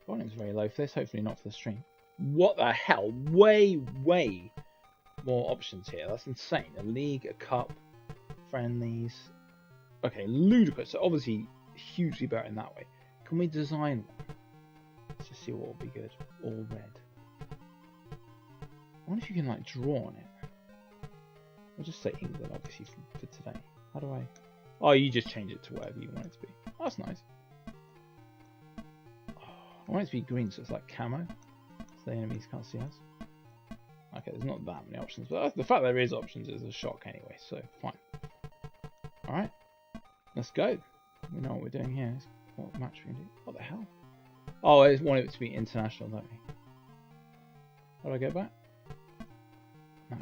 Volume's very low for this, hopefully not for the stream. What the hell? Way more options here. That's insane. A league, a cup, friendlies. Okay, ludicrous. So obviously hugely better in that way. Can we design one? Let's just see what will be good. All red. I wonder if you can like draw on it. I'll just say England obviously for today. How do I? Oh, you just change it to whatever you want it to be. Oh, that's nice. Oh, I want it to be green so it's like camo. So the enemies can't see us. Okay, there's not that many options, but the fact there is options is a shock anyway, so fine. Alright, let's go. We know what we're doing here. What match we can do. What the hell? Oh, I just want it to be international, don't we? How do I go back? No.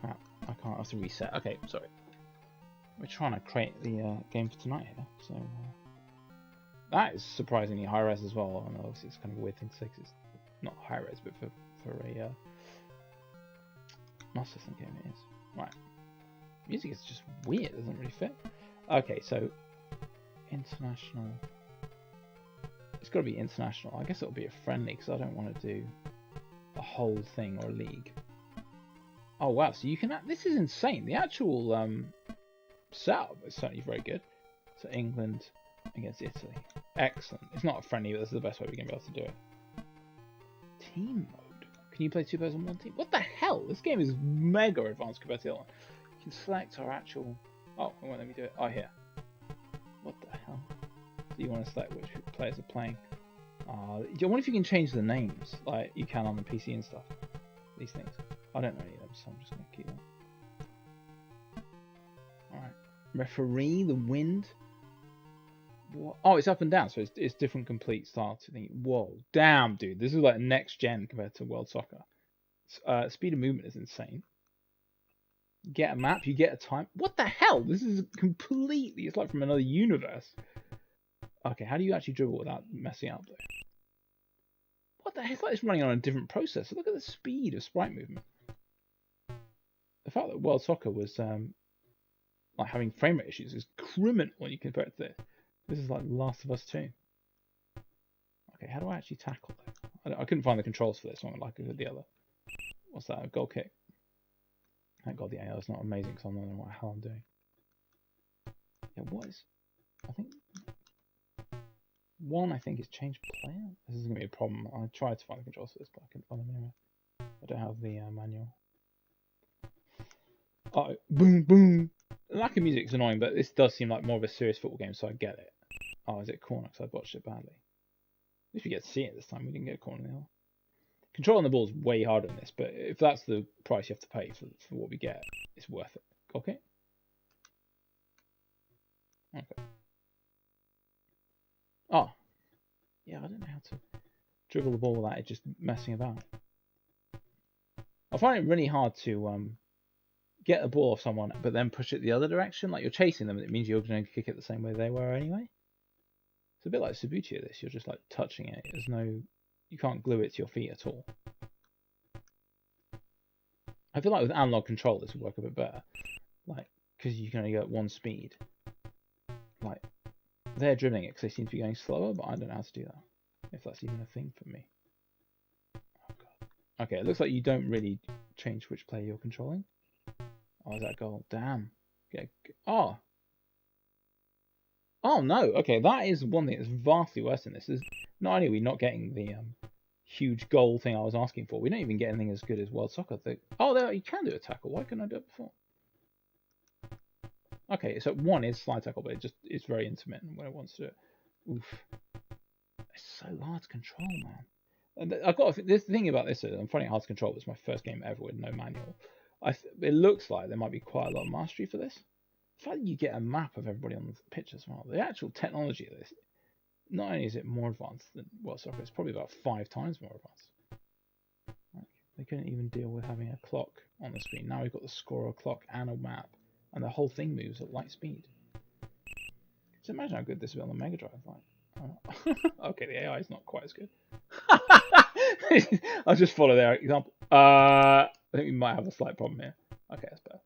Crap, I can't, I have to reset. Okay, sorry. We're trying to create the game for tonight here, so... that is surprisingly high res as well, and obviously it's kind of a weird thing to say because it's not high res, but for a Master System game it is. Right. Music is just weird, it doesn't really fit. Okay, so international. It's got to be international. I guess it'll be a friendly because I don't want to do a whole thing or a league. Oh wow, so you can. This is insane. The actual setup is certainly very good. So England against Italy. Excellent. It's not a friendly, but this is the best way we're going to be able to do it. Team mode. Can you play two players on one team? What the hell? This game is mega advanced compared to the other one. You can select our actual... oh, it won't let me do it. Oh, here. What the hell? So you want to select which players are playing. I wonder if you can change the names, like you can on the PC and stuff. These things. I don't know any of them, so I'm just going to keep them. Alright. Referee, the wind. What? Oh, it's up and down, so it's different complete styles. Whoa, damn, dude, this is like next gen compared to World Soccer. Speed of movement is insane. You get a map, you get a time. What the hell? This is completely. It's like from another universe. Okay, how do you actually dribble without messing up though? What the hell? It's like it's running on a different processor. Look at the speed of sprite movement. The fact that World Soccer was like having frame rate issues is criminal when you compare it to this. This is like Last of Us 2. Okay, how do I actually tackle that? I couldn't find the controls for this one like I did the other. What's that? A goal kick. Thank God the AI is not amazing because I don't know what the hell I'm doing. Yeah, what is... I think... one, I think, is change player. This is going to be a problem. I tried to find the controls for this, but I couldn't find them anywhere. I don't have the manual. Oh, boom, boom. The lack of music is annoying, but this does seem like more of a serious football game, so I get it. Oh, is it corner? Because I botched it badly. At least we get to see it this time. We didn't get a corner nil. Controlling the ball is way harder than this, but if that's the price you have to pay for what we get, it's worth it. Okay? Okay. Oh. Yeah, I don't know how to dribble the ball without it just messing about. I find it really hard to get the ball off someone, but then push it the other direction. Like you're chasing them, and it means you're going to kick it the same way they were anyway. It's a bit like Subbuteo, this. You're just like touching it. There's no... you can't glue it to your feet at all. I feel like with analog control this would work a bit better. Like, because you can only go at one speed. Like, they're dribbling it because they seem to be going slower, but I don't know how to do that. If that's even a thing for me. Oh god. Okay, it looks like you don't really change which player you're controlling. Oh, is that goal? Damn. Okay. Oh. Oh no. Okay, that is one thing that's vastly worse than this. Is not only are we not getting the huge goal thing I was asking for, we don't even get anything as good as World Soccer. Oh, there you can do a tackle. Why couldn't I do it before? Okay, so one is slide tackle, but it's very intermittent when it wants to do it. Oof. It's so hard to control, man. And I've got this thing about this. I'm finding it hard to control. It's my first game ever with no manual. It looks like there might be quite a lot of mastery for this. The fact that you get a map of everybody on the pitch as well. The actual technology of this, not only is it more advanced than World Soccer, it's probably about 5 times more advanced. Like, they couldn't even deal with having a clock on the screen. Now we've got the score, a clock, and a map, and the whole thing moves at light speed. So imagine how good this will be on the Mega Drive. Like, okay, the AI is not quite as good. I'll just follow their example. I think we might have a slight problem here. Okay, that's better.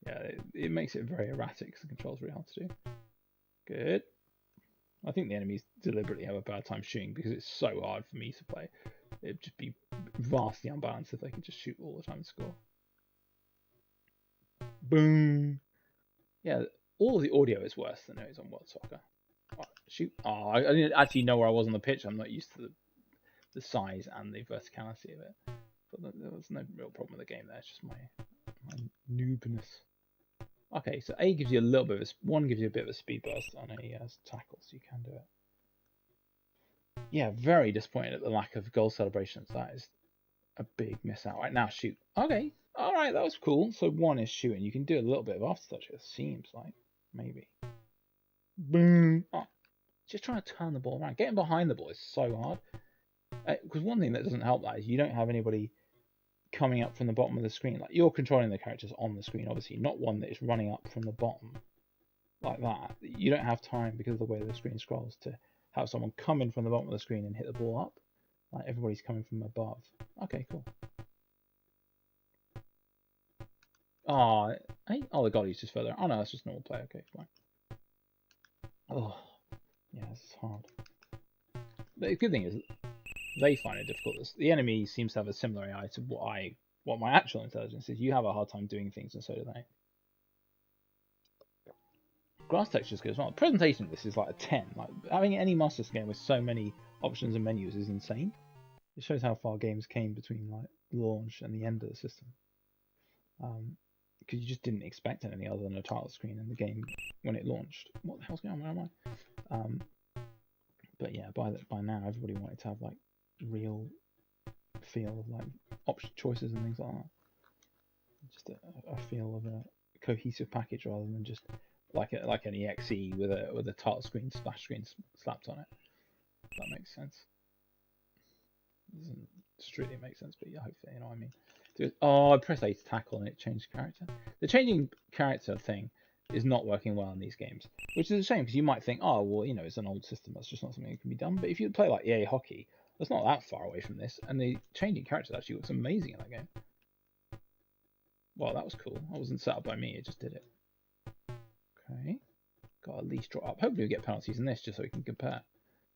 Yeah, it makes it very erratic because the control's really hard to do. Good. I think the enemies deliberately have a bad time shooting because it's so hard for me to play. It'd just be vastly unbalanced if they could just shoot all the time and score. Boom. Yeah, all the audio is worse than it is on World Soccer. Oh, shoot. Oh, I didn't actually know where I was on the pitch. I'm not used to the size and the verticality of it. But there was no real problem with the game there. It's just my noobness. Okay, so A gives you a little bit of one gives you a bit of a speed burst on a tackle, so you can do it. Yeah, very disappointed at the lack of goal celebrations. That is a big miss out. Right now, shoot. Okay, all right, that was cool. So one is shooting. You can do a little bit of aftertouch. It seems like maybe. Boom. Oh, just trying to turn the ball around. Getting behind the ball is so hard. Because one thing that doesn't help that is you don't have anybody coming up from the bottom of the screen. Like, you're controlling the characters on the screen, obviously, not one that is running up from the bottom like that. You don't have time, because of the way the screen scrolls, to have someone come in from the bottom of the screen and hit the ball up. Like, everybody's coming from above. Okay, cool. Oh, hey, oh, the goalie's just further. Oh no, that's just normal play. Okay, fine. Oh, yeah, this is hard. The good thing is they find it difficult. The enemy seems to have a similar AI to what my actual intelligence is. You have a hard time doing things, and so do they. Grass texture is good as well. The presentation of this is like a 10. Like, having any Master System game with so many options and menus is insane. It shows how far games came between like launch and the end of the system. Because you just didn't expect anything other than a title screen in the game when it launched. What the hell's going on? Where am I? But yeah, by now everybody wanted to have like real feel of like option choices and things like that. Just a feel of a cohesive package rather than just like an EXE with a title screen, splash screen slapped on it. If that makes sense. It doesn't strictly make sense, but yeah, hopefully you know what I mean. Oh, I pressed A to tackle and it changed character. The changing character thing is not working well in these games, which is a shame, because you might think, oh well, you know, it's an old system, that's just not something that can be done. But if you play like EA Hockey, that's not that far away from this, and the changing character actually looks amazing in that game. Well, that was cool. That wasn't set up by me, it just did it. Okay, got at least draw up. Hopefully we get penalties in this just so we can compare.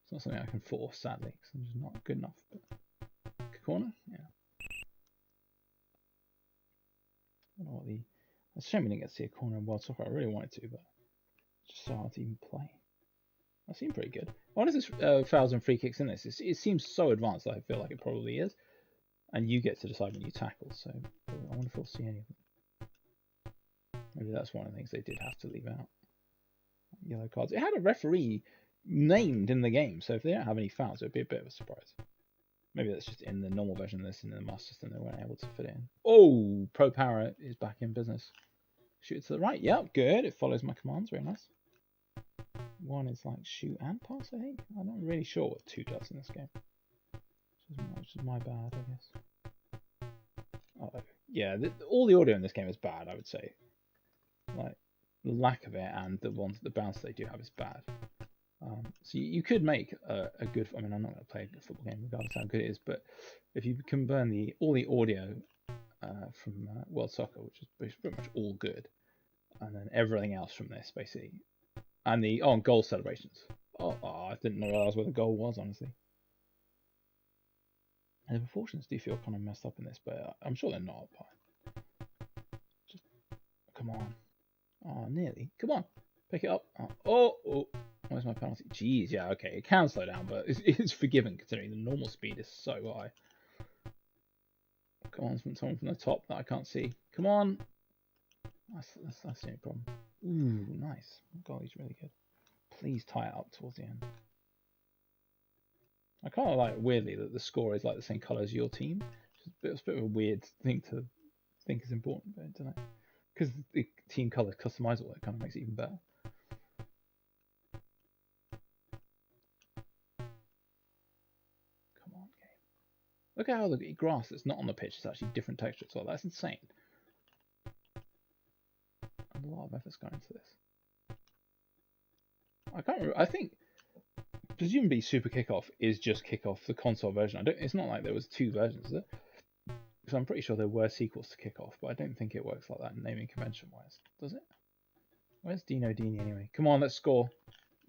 It's not something I can force, sadly, because I'm just not good enough. But corner, yeah. I don't know what it's a shame we didn't get to see a corner in World Soccer. I really wanted to, but it's just so hard to even play. That seemed pretty good. I wonder if there's fouls and free kicks in this. It seems so advanced that I feel like it probably is. And you get to decide when you tackle, so I wonder if we'll see any of them. Maybe that's one of the things they did have to leave out. Yellow cards. It had a referee named in the game, so if they don't have any fouls, it would be a bit of a surprise. Maybe that's just in the normal version of this, and in the Master System they weren't able to fit it in. Oh, Pro Power is back in business. Shoot it to the right. Yep, good. It follows my commands. Very nice. One is like shoot and pass, I think. I'm not really sure what 2 does in this game. Which is my bad, I guess. Uh-oh. Yeah, all the audio in this game is bad, I would say. Like, the lack of it and the bounce they do have is bad. So you could make a good. I mean, I'm not going to play a football game regardless of how good it is, but if you can burn all the audio from World Soccer, which is pretty much all good, and then everything else from this, basically, and the goal celebrations. Oh, I didn't realize where the goal was, honestly. And the proportions do feel kind of messed up in this, but I'm sure they're not. Just come on. Oh, nearly. Come on, pick it up. Oh. Where's my penalty? Jeez, yeah, okay. It can slow down, but it's forgiven considering the normal speed is so high. Come on, someone from the top that I can't see. Come on. That's the only problem. Ooh, nice. Goalie's really good. Please tie it up towards the end. I kind of like, weirdly, that the score is like the same colour as your team. It's a bit of a weird thing to think is important, but I don't know. Because the team colour is customizable, it kind of makes it even better. Look at how the grass that's not on the pitch is actually different texture as well. That's insane. And a lot of effort's gone into this. I can't remember. I think presumably Super Kickoff is just Kickoff, the console version. It's not like there was 2 versions, is it? Because I'm pretty sure there were sequels to Kickoff, but I don't think it works like that naming convention wise. Does it? Where's Dino Dini anyway? Come on, let's score.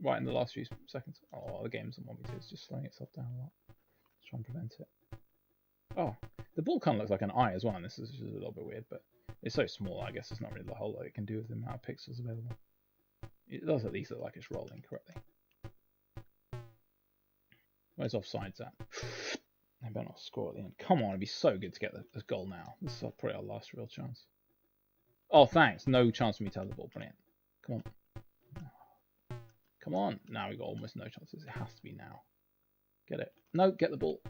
right in the last few seconds. Oh, the game doesn't want me to. It's just slowing itself down a lot. Let's try and prevent it. Oh, the ball kind of looks like an eye as well, and this is just a little bit weird, but it's so small, I guess there's not really a whole lot it can do with the amount of pixels available. It does at least look like it's rolling correctly. Where's offsides at? I better not score at the end. Come on, it'd be so good to get this goal now. This is probably our last real chance. Oh, thanks. No chance for me to have the ball. Brilliant. Come on. Come on. Now we've got almost no chances. It has to be now. Get it. No, get the ball.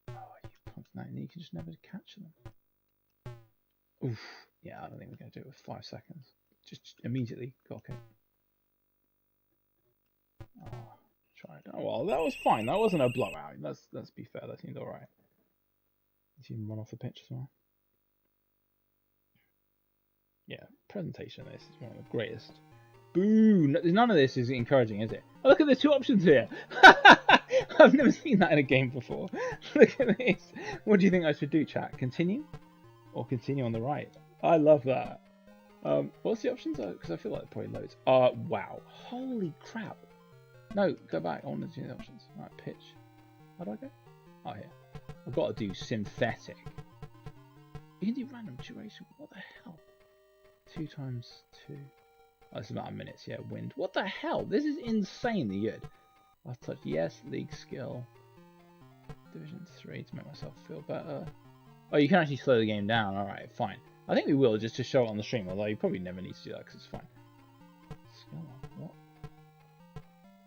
Oh, you punks now. You can just never catch them. Oof. Yeah, I don't think we're going to do it with 5 seconds. Just immediately. Okay. Oh. Tried. Oh well, that was fine. That wasn't a blowout. Let's be fair. That seemed all right. Did you even run off the pitch as well? Yeah, presentation. This is one of the greatest. Boo! None of this is encouraging, is it? Oh, look at the 2 options here. I've never seen that in a game before. Look at this. What do you think I should do, chat? Continue, or continue on the right? I love that. What's the options? Because I feel like probably loads. Wow! Holy crap! No, go back. I want to do the options. Right, pitch. How do I go? Oh, here. I've got to do synthetic. You can do random duration. What the hell? 2 times 2. Oh, that's about a minute. Yeah, wind. What the hell? This is insanely good. I've touched yes, league skill. Division 3 to make myself feel better. Oh, you can actually slow the game down. Alright, fine. I think we will just to show it on the stream, although you probably never need to do that because it's fine. Skill. What?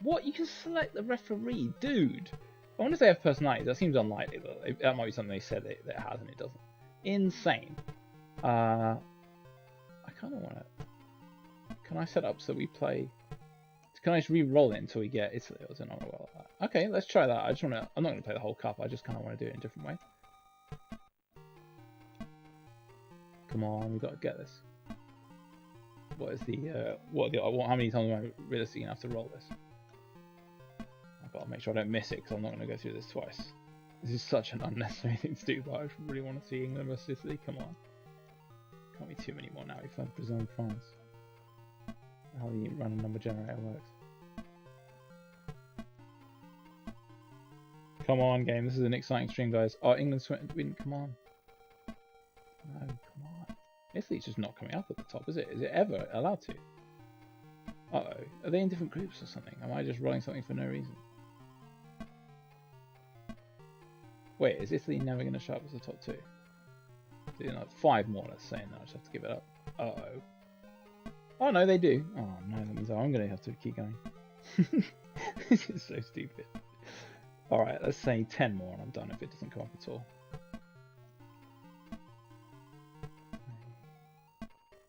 What? You can select the referee, dude. I wonder if they have personalities. That seems unlikely, but that might be something they said that it has and it doesn't. Insane. I kind of want to. Can I set up so we play? Can I just re-roll it until we get Italy? Or is it not well like that? Okay, let's try that. I just want to. I'm not going to play the whole cup. I just kind of want to do it in a different way. Come on, we've got to get this. What is the? How many times am I realistically going to have to roll this? I've got to make sure I don't miss it because I'm not going to go through this twice. This is such an unnecessary thing to do, but I really want to see England versus Italy. Come on. Can't be too many more now. We've had Brazil and France. How the random number generator works. Come on, game. This is an exciting stream, guys. Oh, England's win. Come on. No, come on. Italy's just not coming up at the top, is it? Is it ever allowed to? Uh-oh. Are they in different groups or something? Am I just rolling something for no reason? Wait, is Italy never going to show up as the top 2? So, you know, 5 more, let's say, and then I just have to give it up. Uh-oh. Oh, no, they do. Oh, no, that means I'm going to have to keep going. This is so stupid. Alright, let's say 10 more and I'm done if it doesn't come up at all.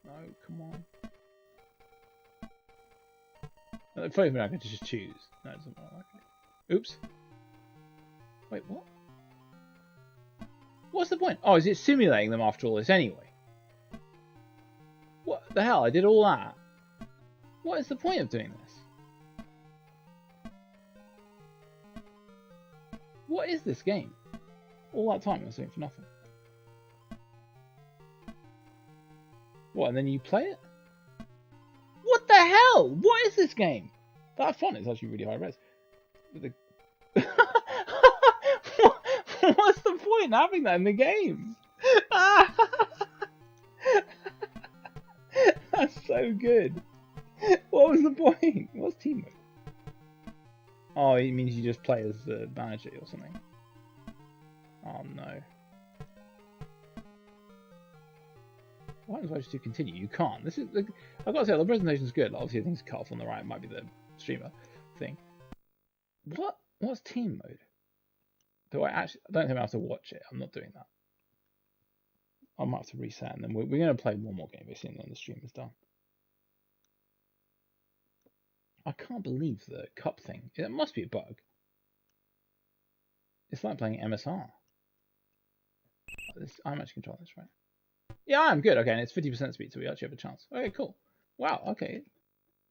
No, come on. The funny thing, I could just choose. No, it doesn't work like it. Oops. Wait, what? What's the point? Oh, is it simulating them after all this anyway? What the hell? I did all that. What is the point of doing this? What is this game? All that time I was doing for nothing. What, and then you play it? What the hell? What is this game? That font is actually really high res. What's the point in having that in the game? That's so good. What was the point? What's team mode? Oh, it means you just play as the manager or something. Oh no. Why don't I just do continue? You can't. This is. I've got to say, the presentation's good. Obviously, things cut off on the right. It might be the streamer thing. What? What's team mode? Do I actually? I don't think I have to watch it. I'm not doing that. I might have to reset, and then we're going to play one more game basically, and then the stream is done. I can't believe the cup thing. It must be a bug. It's like playing MSR. I'm actually controlling this, right? Yeah, I'm good. Okay, and it's 50% speed, so we actually have a chance. Okay, cool. Wow, okay.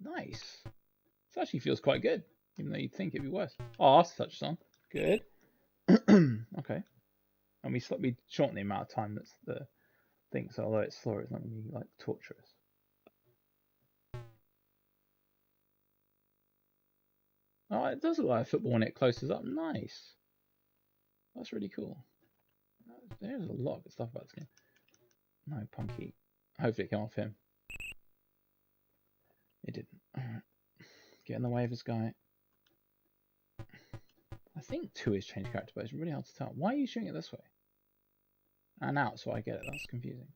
Nice. This actually feels quite good, even though you'd think it'd be worse. Oh, that's touch on. Good. Okay. And we shorten the amount of time that's the thing, so although it's slower, it's not going to be, like, torturous. Oh, it does look like football when it closes up. Nice. That's really cool. There's a lot of good stuff about this game. No, Punky. Hopefully it came off him. It didn't. Alright. Get in the way of this guy. I think 2 is change character, but it's really hard to tell. Why are you shooting it this way? And out, so I get it. That's confusing.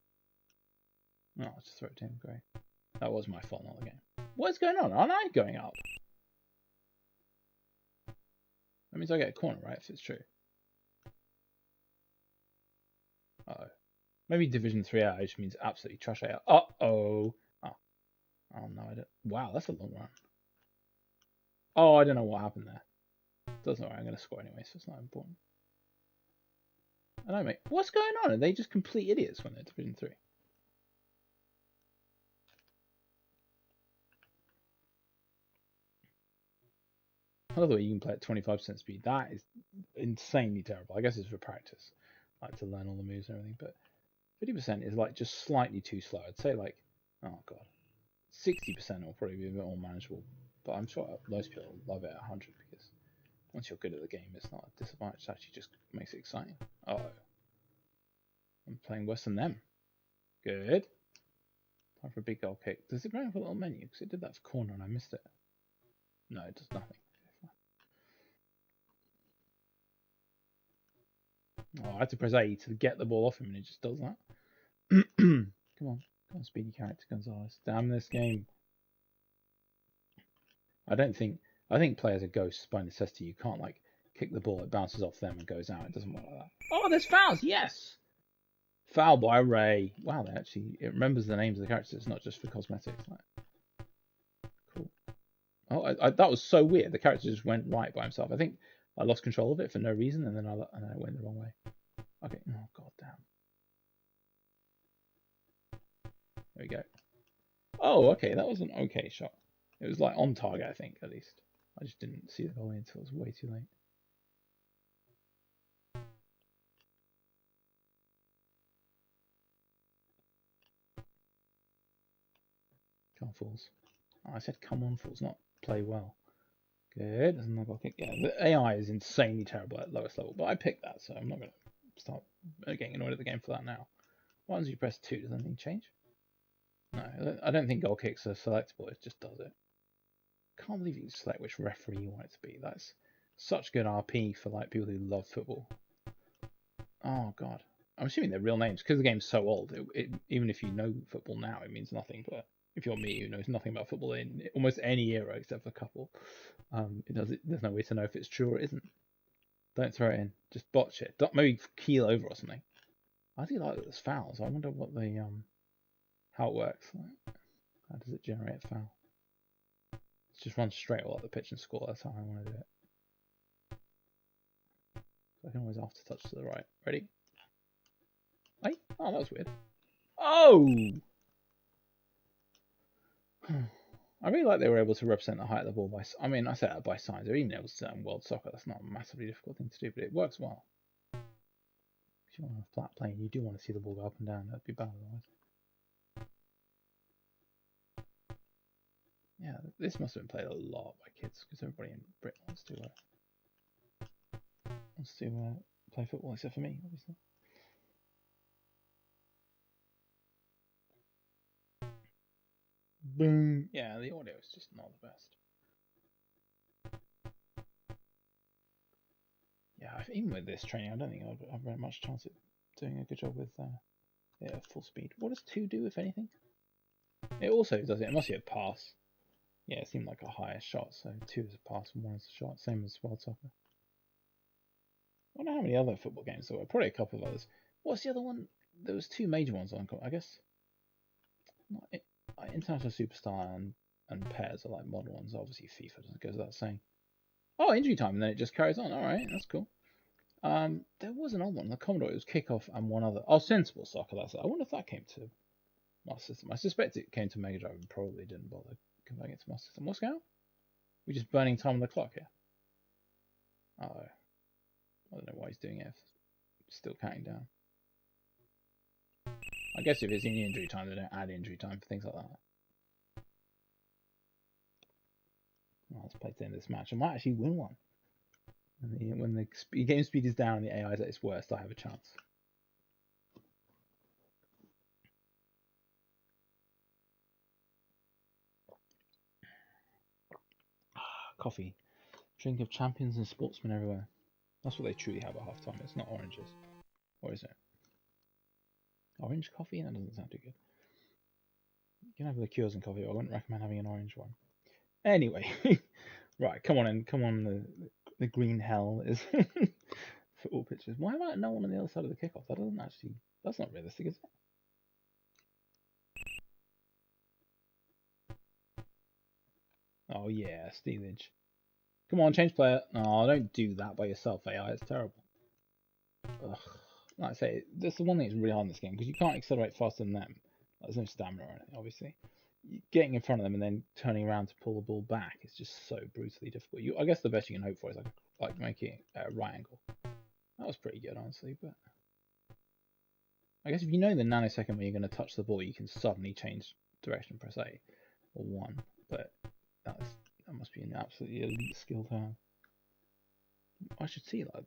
No, I'll just throw it to him. Great. That was my fault, not the game. What is going on? Aren't I going up? That means I get a corner, right? If it's true. Uh-oh. Maybe Division 3 out just means absolutely trash out. Uh-oh. Oh. Oh, no, I don't. Wow, that's a long run. Oh, I don't know what happened there. Doesn't matter. I'm going to score anyway, so it's not important. I know, mate. What's going on? Are they just complete idiots when they're Division 3? I love the way you can play at 25% speed. That is insanely terrible. I guess it's for practice, like to learn all the moves and everything. But 50% is like just slightly too slow. I'd say like, oh god, 60% will probably be a bit more manageable. But I'm sure most people love it at 100 because once you're good at the game, it's not a disadvantage. It actually just makes it exciting. Uh oh, I'm playing worse than them. Good. Time for a big goal kick. Does it bring up a little menu? Because it did that for corner and I missed it. No, it does nothing. Oh, I had to press A to get the ball off him and it just does that. Come on, speedy character Gonzalez. Damn this game. I think players are ghosts by necessity. You can't like kick the ball, it bounces off them and goes out. It doesn't work like that. Oh, there's fouls, yes! Foul by Ray. Wow, it remembers the names of the characters, it's not just for cosmetics. Like, cool. Oh, that was so weird. The character just went right by himself. I think I lost control of it for no reason and then I went the wrong way. Okay, oh god damn. There we go. Oh, okay, that was an okay shot. It was like on target, I think, at least. I just didn't see the goal until it was way too late. Come on, fools. Oh, I said come on, fools, not play well. Good. There's another goal kick. Yeah, the AI is insanely terrible at lowest level, but I picked that, so I'm not going to start getting annoyed at the game for that now. Once you press 2, does anything change? No, I don't think goal kicks are selectable, it just does it. Can't believe you can select which referee you want it to be. That's such good RP for like people who love football. Oh god. I'm assuming they're real names because the game's so old. Even if you know football now, it means nothing. But if you're me, who knows nothing about football in almost any era except for a couple, there's no way to know if it's true or it isn't. Don't throw it in. Just botch it. Maybe keel over or something. I do like that there's fouls. I wonder what the how it works. How does it generate a foul? Let's just run straight all up the pitch and score. That's how I want to do it. So I can always after touch to the right. Ready? Hey? Oh, that was weird. Oh! I really like they were able to represent the height of the ball by... I mean, I say that by signs. They're even able to do that in World Soccer. That's not a massively difficult thing to do, but it works well. If you want a flat plane, you do want to see the ball go up and down. That'd be bad otherwise. Yeah, this must have been played a lot by kids because everybody in Britain wants to play football, except for me, obviously. Boom. Yeah, the audio is just not the best. Yeah, even with this training, I don't think I've very much chance at doing a good job with full speed. What does 2 do, if anything? It also does it. It must be a pass. Yeah, it seemed like a higher shot, so 2 is a pass and 1 is a shot. Same as World Soccer. I wonder how many other football games there were. Probably a couple of others. What's the other one? There was 2 major ones on, I guess. International Superstar and PES are like modern ones. Obviously, FIFA doesn't go without saying. Oh, injury time, and then it just carries on. All right, that's cool. There was an old one, the Commodore. It was Kickoff and one other. Oh, Sensible Soccer. That's it. I wonder if that came to Master System. I suspect it came to Mega Drive and probably didn't bother converting it to Master System. What's going on? We're just burning time on the clock here. Oh, I don't know why he's doing it. Still counting down. I guess if it's in injury time, they don't add injury time for things like that. Oh, let's play to the end of this match. I might actually win one. And when the game speed is down and the AI is at its worst, I have a chance. Coffee. Drink of champions and sportsmen everywhere. That's what they truly have at half time. It's not oranges. Or is it? Orange coffee? That doesn't sound too good. You can have liqueurs and coffee, but I wouldn't recommend having an orange one. Anyway, right, come on in. Come on, the green hell is football pitches. Why about no one on the other side of the kickoff? That doesn't actually. That's not realistic, is it? Oh yeah, stealage. Come on, change player. No, don't do that by yourself, AI. It's terrible. Ugh. Like I say, that's the one thing that's really hard in this game because you can't accelerate faster than them. There's no stamina or anything, obviously. Getting in front of them and then turning around to pull the ball back is just so brutally difficult. I guess the best you can hope for is like making it at a right angle. That was pretty good, honestly, but I guess if you know the nanosecond when you're going to touch the ball, you can suddenly change direction, press A or 1. But that must be an absolutely elite skill to have. I should see like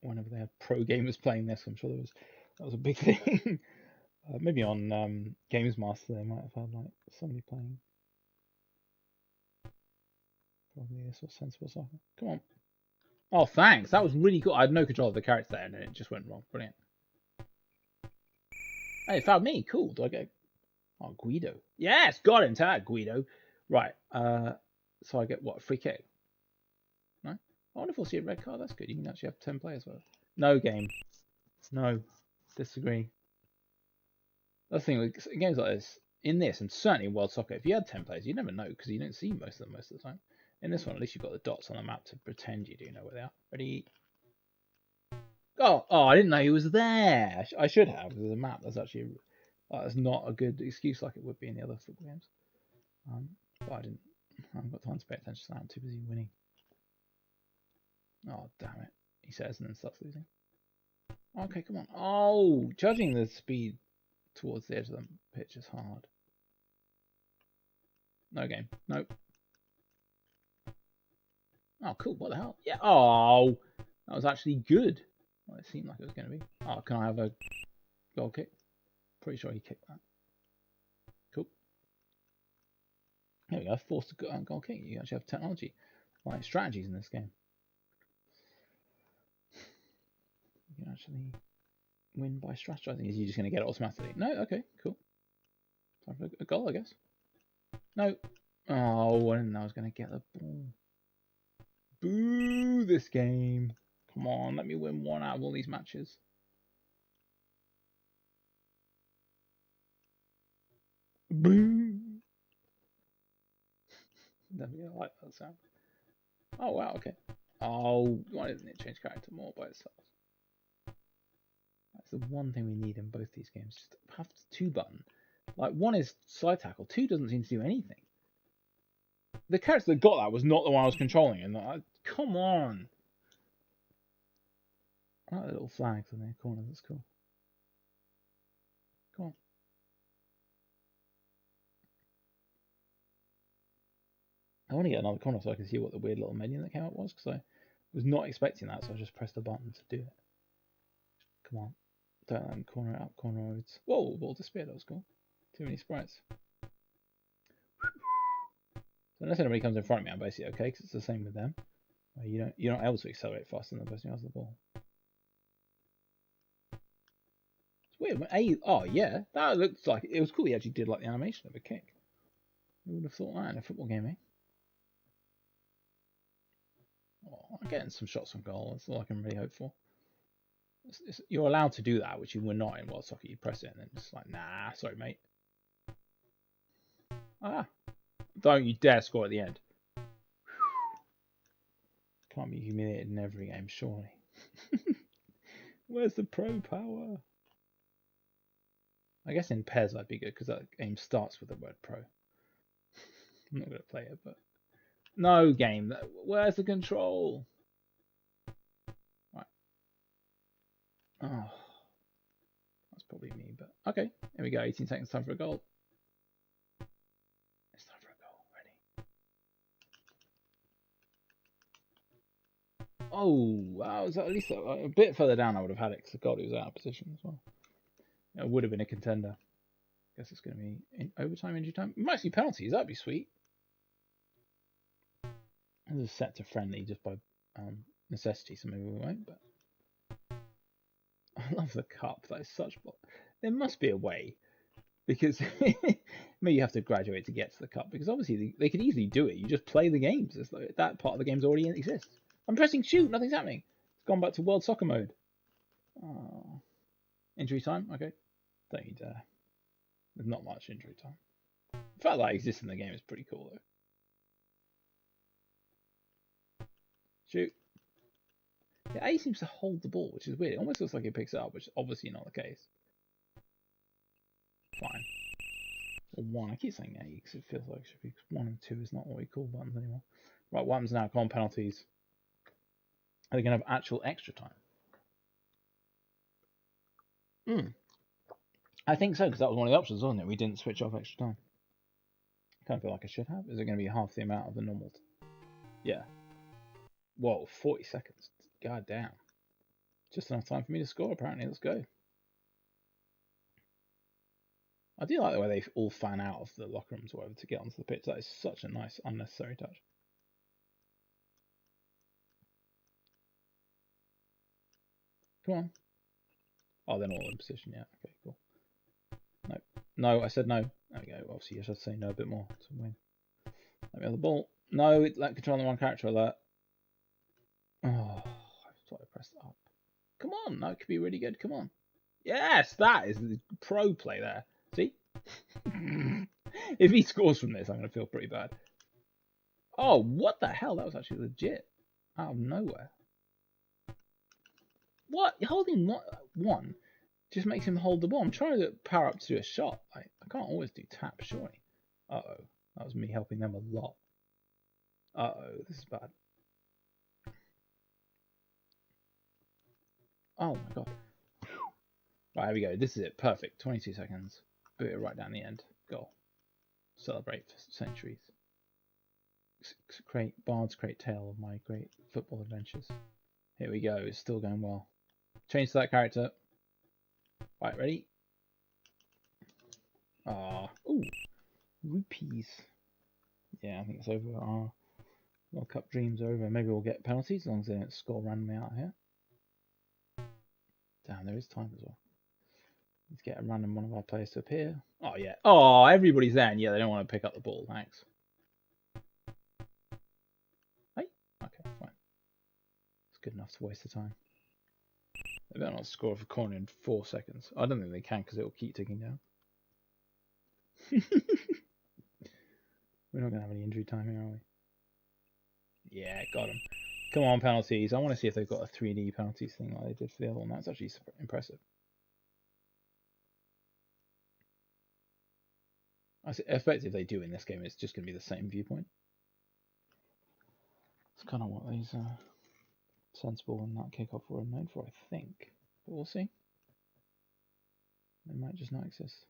whenever they have pro gamers playing this, I'm sure that was a big thing. Maybe on Games Master they might have had like somebody playing. Probably this was sensible soccer. Come on. Oh, thanks. That was really cool. I had no control of the character there, and it just went wrong. Brilliant. Hey, it found me. Cool. Do I get? Oh, Guido. Yes, got him. Tag Guido. Right. So I get what? A free kick. No. I wonder if we'll see a red card. That's good. You can actually have 10 players. Well. No game. No. Disagree. That's the thing with games like this, in this, and certainly in World Soccer, if you had 10 players, you'd never know because you don't see most of them most of the time. In this one, at least you've got the dots on the map to pretend you do know where they are. Ready? Oh, I didn't know he was there. I should have. There's a map. That's actually that's not a good excuse like it would be in the other football games. But I haven't got time to pay attention to that. I'm too busy winning. Oh, damn it. He says and then starts losing. Okay, come on. Oh, judging the speed towards the edge of the pitch is hard. No game. Nope. Oh, cool. What the hell? Yeah. Oh, that was actually good. Well, it seemed like it was going to be. Oh, can I have a goal kick? Pretty sure he kicked that. Cool. There we go. Forced a goal kick. You actually have technology, like strategies in this game. You can actually win by strategizing. Is you just going to get it automatically? No. Okay. Cool. Time for a goal, I guess. No. Oh, I didn't know I was going to get the ball. Boo this game. Come on, let me win one out of all these matches. Boo. I like that sound. Oh, wow, okay. Oh, why didn't it change character more by itself? That's the one thing we need in both these games. Just have 2 button. Like, 1 is side tackle, 2 doesn't seem to do anything. The character that got that was not the one I was controlling, and come on. I like the little flags in the corner, that's cool. Come on. I want to get another corner so I can see what the weird little menu that came up was, because I was not expecting that, so I just pressed the button to do it. Come on. Don't let them corner it up, corner roads. Whoa, ball disappeared, that was cool. Too many sprites. So unless anybody comes in front of me, I'm basically okay, because it's the same with them. You're not able to accelerate faster than the person who has the ball. It's weird. Oh yeah, that looks like it was cool. He actually did like the animation of a kick. Who would have thought that in a football game, eh? Oh, I'm getting some shots on goal. That's all I can really hope for. You're allowed to do that, which you were not in World Soccer. You press it and then just like, nah, sorry, mate. Ah, don't you dare score at the end. Can't be humiliated in every game, surely. Where's the pro power? I guess in PES I'd be good because that game starts with the word pro. I'm not going to play it, but no game. Where's the control? Right. Oh, that's probably me, but okay. Here we go. 18 seconds. Time for a goal. It's time for a goal. Ready? Oh, that was at least a bit further down. I would have had it because God, he was out of position as well. It would have been a contender. Guess it's going to be in overtime, injury time. We might see penalties. That'd be sweet. This is set to friendly just by necessity, so maybe we won't. But I love the cup. That is such. There must be a way, because maybe you have to graduate to get to the cup. Because obviously they could easily do it. You just play the games. It's like that part of the game's already exists. I'm pressing shoot. Nothing's happening. It's gone back to World Soccer mode. Oh. Injury time. Okay. Don't you dare. There's not much injury time. The fact that exists in the game is pretty cool, though. Shoot. Yeah, A seems to hold the ball, which is weird. It almost looks like it picks it up, which is obviously not the case. Fine. Or 1. I keep saying A because it feels like it should be 1 and 2 is not what we call buttons anymore. Right, what happens now? Come on, penalties. Are they going to have actual extra time? I think so, because that was one of the options, wasn't it? We didn't switch off extra time. I kind of feel like I should have. Is it going to be half the amount of the normal? Yeah. Whoa, 40 seconds. God damn. Just enough time for me to score, apparently. Let's go. I do like the way they all fan out of the locker rooms or whatever to get onto the pitch. That is such a nice, unnecessary touch. Come on. Oh, they're not all in position yet. Okay, cool. No. No, I said no. There we go. Obviously, I should say no a bit more to win. Let me have the ball. No, let control the one character alert. Oh, I thought I pressed up. Come on. That could be really good. Come on. Yes, that is the pro play there. See? If he scores from this, I'm going to feel pretty bad. Oh, what the hell? That was actually legit. Out of nowhere. What? Holding one just makes him hold the ball. I'm trying to power up to do a shot. I can't always do tap, surely. Uh-oh. That was me helping them a lot. Uh-oh. This is bad. Oh, my God. Right, here we go. This is it. Perfect. 22 seconds. Boot it right down the end. Goal. Celebrate for centuries. Bards create tale of my great football adventures. Here we go. It's still going well. Change to that character. Right, ready? Ooh. Rupees. Yeah, I think it's over. Our World Cup dreams are over. Maybe we'll get penalties as long as they don't score randomly out here. Damn, there is time as well. Let's get a random one of our players to appear. Oh, yeah. Oh, everybody's there. And yeah, they don't want to pick up the ball. Thanks. Hey? Okay, fine. It's good enough to waste the time. They better not score for corner in 4 seconds. I don't think they can because it will keep ticking down. We're not going to have any injury time here, are we? Yeah, got them. Come on, penalties. I want to see if they've got a 3D penalties thing like they did for the other one. That's actually impressive. I expect if they do in this game, it's just going to be the same viewpoint. It's kind of what these sensible and that kickoff were known for, I think. But we'll see. They might just not exist.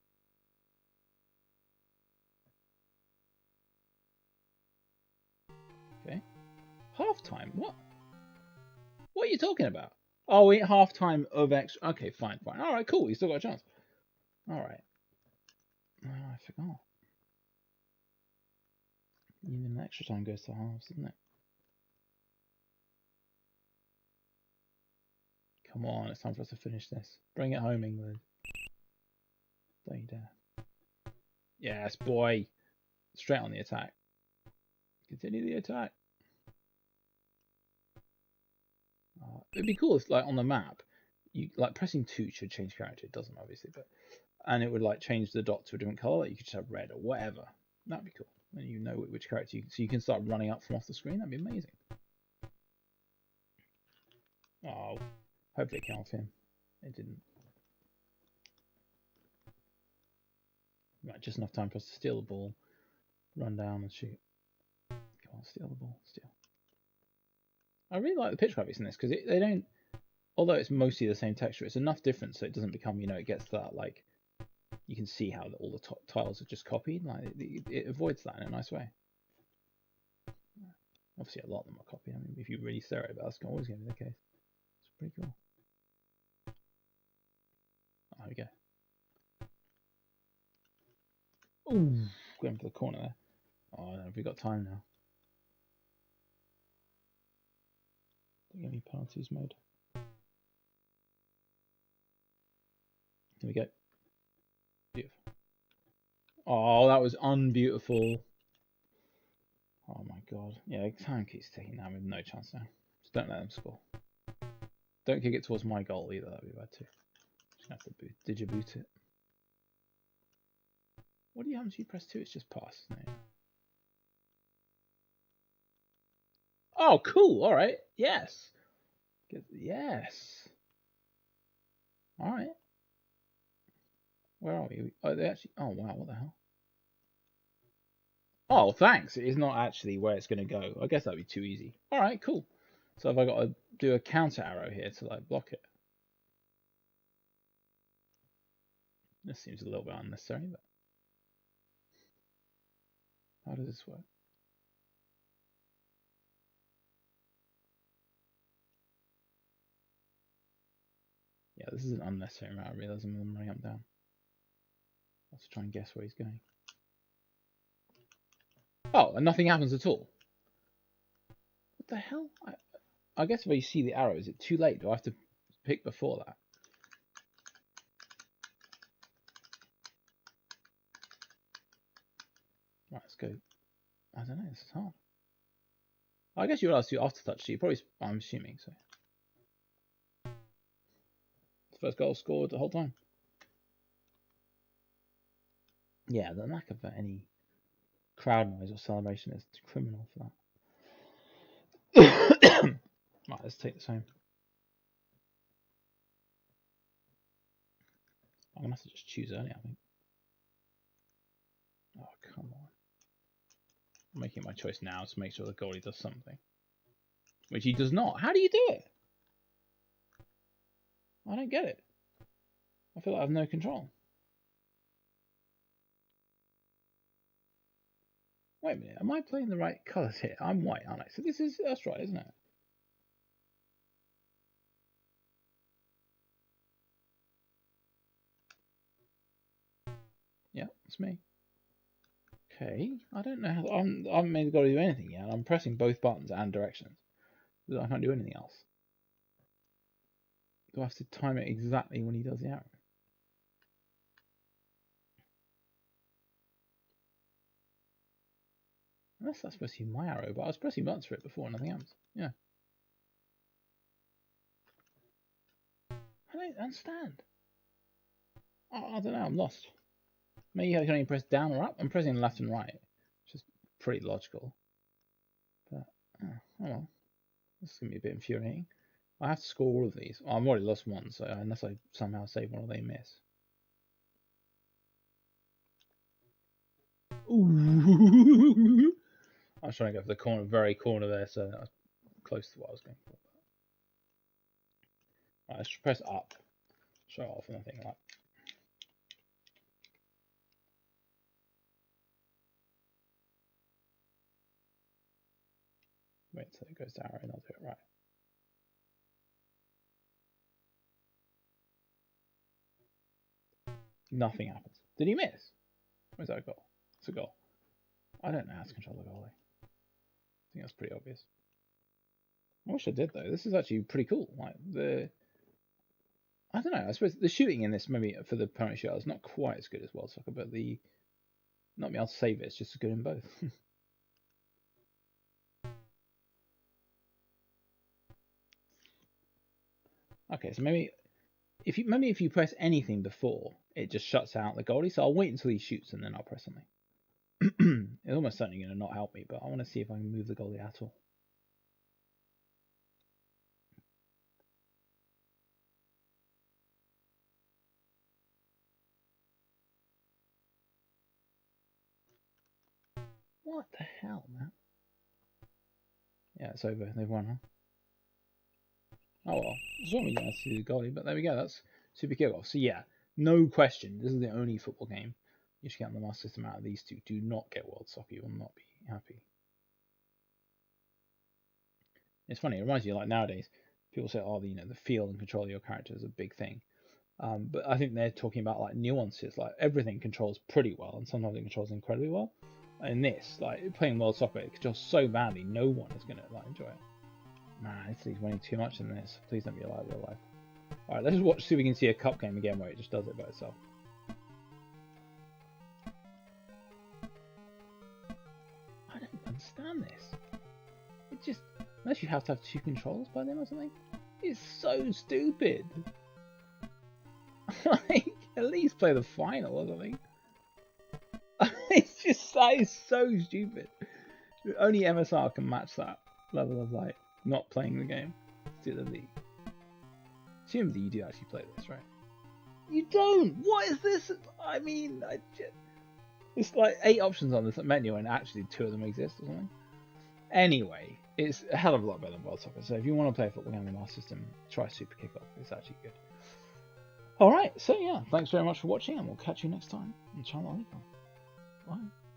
Okay. Half-time? What? What are you talking about? Oh, we half-time of extra. Okay, fine. Alright, cool. You still got a chance. Alright. Oh, I forgot. Even extra time goes to halves, doesn't it? Come on, it's time for us to finish this. Bring it home, England. Don't you dare. Yes, boy. Straight on the attack. Continue the attack. It'd be cool if, like, on the map, you like pressing 2 should change character. It doesn't, obviously, but and it would like change the dot to a different color. Like you could just have red or whatever. That'd be cool. Then you know which character so you can start running up from off the screen. That'd be amazing. Oh, hopefully it came off him. It didn't. Right, just enough time for us to steal the ball, run down and shoot. Come on, steal the ball, steal. I really like the pitch graphics in this because they don't, although it's mostly the same texture, it's enough different so it doesn't become, it gets that, like, you can see how all the tiles are just copied. Like, it avoids that in a nice way. Obviously, a lot of them are copied. I mean, if you really stare at it, that's always going to be the case. It's pretty cool. Oh, there we go. Ooh, going for the corner there. Oh, have we got time now? Don't get any penalties made. Here we go. Beautiful. Oh, that was unbeautiful. Oh my god. Yeah, time keeps ticking now with no chance now. Just don't let them score. Don't kick it towards my goal either, that'd be bad too. Just have to boot. Did you boot it? What do you have if you press 2? It's just pass. No. Oh, cool. Alright. Yes. Yes. Alright. Where are we? Oh, they actually. Oh, wow. What the hell? Oh, thanks. It is not actually where it's going to go. I guess that'd be too easy. Alright, cool. So have I got to do a counter arrow here to like block it? This seems a little bit unnecessary, but how does this work? Yeah, this is an unnecessary amount of realism of them running up and down. Let's try and guess where he's going. Oh, and nothing happens at all. What the hell? I guess if you see the arrow, is it too late? Do I have to pick before that? Right, let's go. I don't know, this is hard. I guess you're allowed to do after touch, so you probably, I'm assuming so. First goal scored the whole time. Yeah, the lack of any crowd noise or celebration is criminal for that. Right, let's take this home. I'm gonna have to just choose early, I think. Oh, come on. I'm making my choice now to make sure the goalie does something. Which he does not. How do you do it? I don't get it. I feel like I have no control. Wait a minute, am I playing the right colours here? I'm white, aren't I? So that's right, isn't it? Yeah, it's me. Okay, I don't know how I haven't made the goalie do anything yet. I'm pressing both buttons and directions. I can't do anything else. Do I have to time it exactly when he does the arrow? Unless that's supposed to be my arrow, but I was pressing buttons for it before, nothing else. Yeah. I don't understand. I don't know, I'm lost. Maybe I can only press down or up. I'm pressing left and right, which is pretty logical. But, oh well. This is going to be a bit infuriating. I have to score all of these. Well, I've already lost one, so unless I somehow save one or they miss. Ooh. I was trying to go for the corner, very corner there, so that was close to what I was going for. Right, let's press up. Show off and I think like. Wait till it goes to arrow and I'll do it right. Nothing happens. Did he miss? Where's that a goal? It's a goal. I don't know how to control the goalie. I think that's pretty obvious. I wish I did though. This is actually pretty cool. Like I don't know. I suppose the shooting in this maybe for the penalty shot is not quite as good as World Soccer, but the not being able to save it's just as good in both. Okay, so maybe if you press anything before, it just shuts out the goalie. So I'll wait until he shoots and then I'll press something. It's almost certainly going to not help me, but I want to see if I can move the goalie at all. What the hell, man? Yeah, it's over. They've won, huh? Oh well. It's not really going to see the goalie, but there we go. That's super kickoff. So yeah, no question. This is the only football game you should get on the Master System out of these two. Do not get World Soccer. You will not be happy. It's funny. It reminds you, like nowadays, people say, "Oh, the feel and control of your character is a big thing." But I think they're talking about like nuances. Like everything controls pretty well, and sometimes it controls incredibly well. In this, like playing World Soccer, it controls so badly, no one is gonna like enjoy it. Man, Italy's winning too much in this. Please don't be alive, real life. All right, let's just watch. See if we can see a cup game again where it just does it by itself. I don't understand this. It just, unless you have to have 2 controls by them or something, it's so stupid. Like, at least play the final or something. It's just, that is so stupid. Only MSR can match that level of like not playing the game to the league. Presumably you do actually play this, right? You don't. What is this? I mean, it's like 8 options on this menu, and actually 2 of them exist or something. Anyway, it's a hell of a lot better than World Soccer. So if you want to play a football game on the Master System, try Super Kickoff. It's actually good. All right. So yeah, thanks very much for watching, and we'll catch you next time on Channel Icon. Bye.